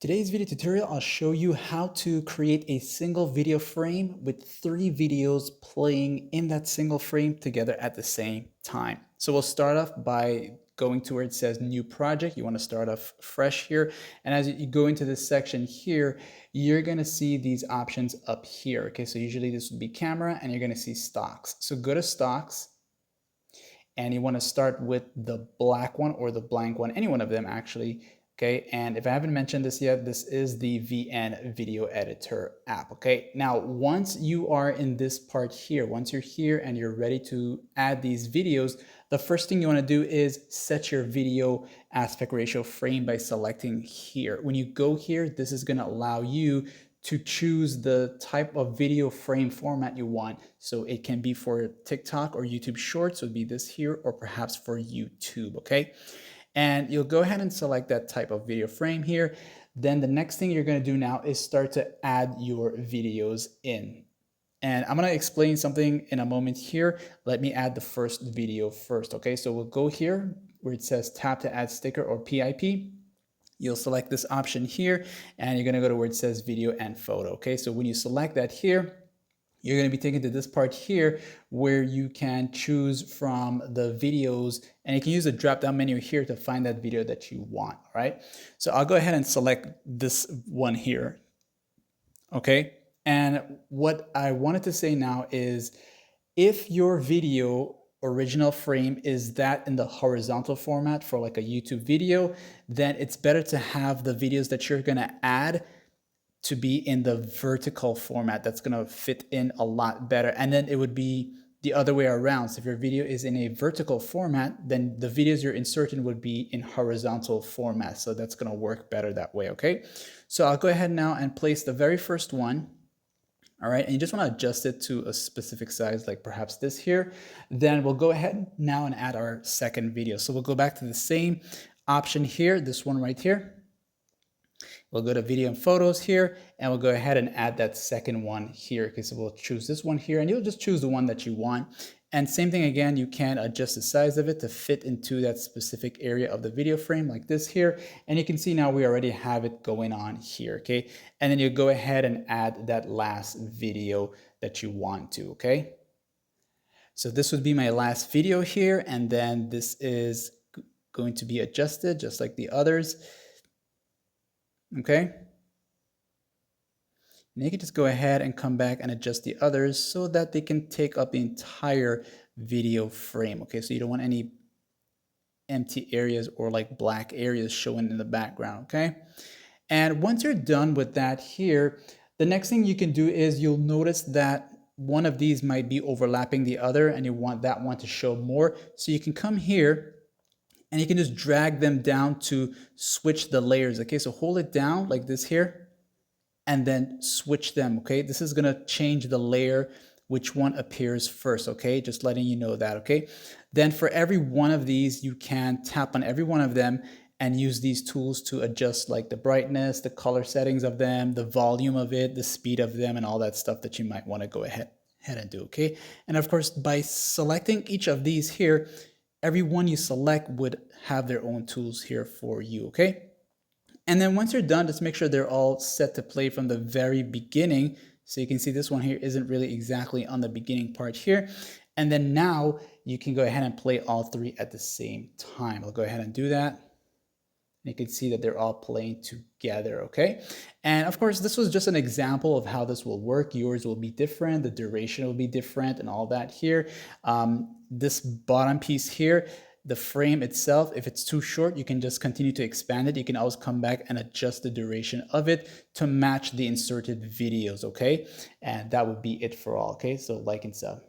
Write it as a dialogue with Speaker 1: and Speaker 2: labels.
Speaker 1: Today's video tutorial, I'll show you how to create a single video frame with 3 videos playing in that single frame together at the same time. So we'll start off by going to where it says new project. You want to start off fresh here. And as you go into this section here, you're going to see these options up here. Okay, so usually this would be camera and you're going to see stocks. So go to stocks and you want to start with the black one or the blank one, any one of them actually. Okay, and if I haven't mentioned this yet, this is the VN Video Editor app. Okay, now once you are in this part here, once you're here and you're ready to add these videos, the first thing you want to do is set your video aspect ratio frame by selecting here. When you go here, this is going to allow you to choose the type of video frame format you want. So it can be for TikTok or YouTube Shorts, so it would be this here, or perhaps for YouTube. Okay. And you'll go ahead and select that type of video frame here. Then the next thing you're going to do now is start to add your videos in. And I'm going to explain something in a moment here. Let me add the first video first. Okay, so we'll go here where it says tap to add sticker or PIP. You'll select this option here and you're going to go to where it says video and photo. Okay, so when you select that here, you're going to be taken to this part here where you can choose from the videos, and you can use the drop down menu here to find that video that you want. All right, so I'll go ahead and select this one here. Okay, and what I wanted to say now is if your video original frame is that in the horizontal format for like a YouTube video, then it's better to have the videos that you're going to add to be in the vertical format. That's going to fit in a lot better. And then it would be the other way around. So if your video is in a vertical format, then the videos you're inserting would be in horizontal format. So that's going to work better that way. Okay. So I'll go ahead now and place the very first one. All right. And you just want to adjust it to a specific size, like perhaps this here. Then we'll go ahead now and add our second video. So we'll go back to the same option here, this one right here. We'll go to video and photos here, and we'll go ahead and add that second one here. Okay, so we'll choose this one here, and you'll just choose the one that you want. And same thing again, you can adjust the size of it to fit into that specific area of the video frame like this here. And you can see now we already have it going on here, okay? And then you go ahead and add that last video that you want to, okay? So this would be my last video here, and then this is going to be adjusted just like the others. Okay, and you can just go ahead and come back and adjust the others so that they can take up the entire video frame. Okay, so you don't want any empty areas or like black areas showing in the background. Okay, and once you're done with that here, the next thing you can do is you'll notice that one of these might be overlapping the other and you want that one to show more. So you can come here and you can just drag them down to switch the layers. Okay, so hold it down like this here and then switch them. Okay, this is going to change the layer, which one appears first. Okay, just letting you know that. Okay, then for every one of these, you can tap on every one of them and use these tools to adjust like the brightness, the color settings of them, the volume of it, the speed of them, and all that stuff that you might want to go ahead and do. Okay, and of course, by selecting each of these here, every one you select would have their own tools here for you, okay? And then once you're done, just make sure they're all set to play from the very beginning. So you can see this one here isn't really exactly on the beginning part here. And then now you can go ahead and play all three at the same time. I'll go ahead and do that. And you can see that they're all playing together, okay? And of course, this was just an example of how this will work. Yours will be different, the duration will be different and all that here. This bottom piece here, the frame itself, if it's too short, you can just continue to expand it. You can always come back and adjust the duration of it to match the inserted videos, okay? And that would be it for all, okay? So like and sub.